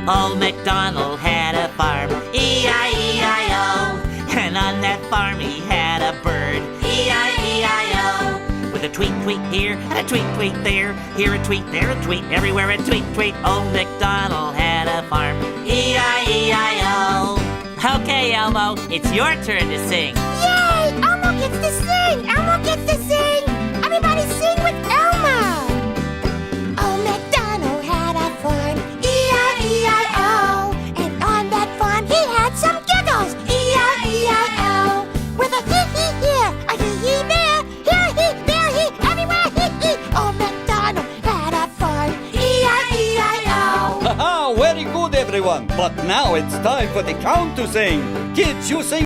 Old MacDonald had a farm, E-I-E-I-O. And on that farm he had a bird, E-I-E-I-O. With a tweet, tweet here, and a tweet, tweet there. Here a tweet, there a tweet, everywhere a tweet, tweet. Old MacDonald had a farm, E-I-E-I-O. Okay, Elmo, it's your turn to sing. Yay! Elmo gets to sing! Elmo gets to sing! Everybody sing with Elmo! Old MacDonald had a farm, E-I-E-I-O. And on that farm he had some giggles, E-I-E-I-O. With a hee-hee here, a hee-hee there, here-hee, there-hee, everywhere hee-hee. Old MacDonald had a farm, E-I-E-I-O. Haha, very good everyone. But now it's time for the count to sing. Kids, you sing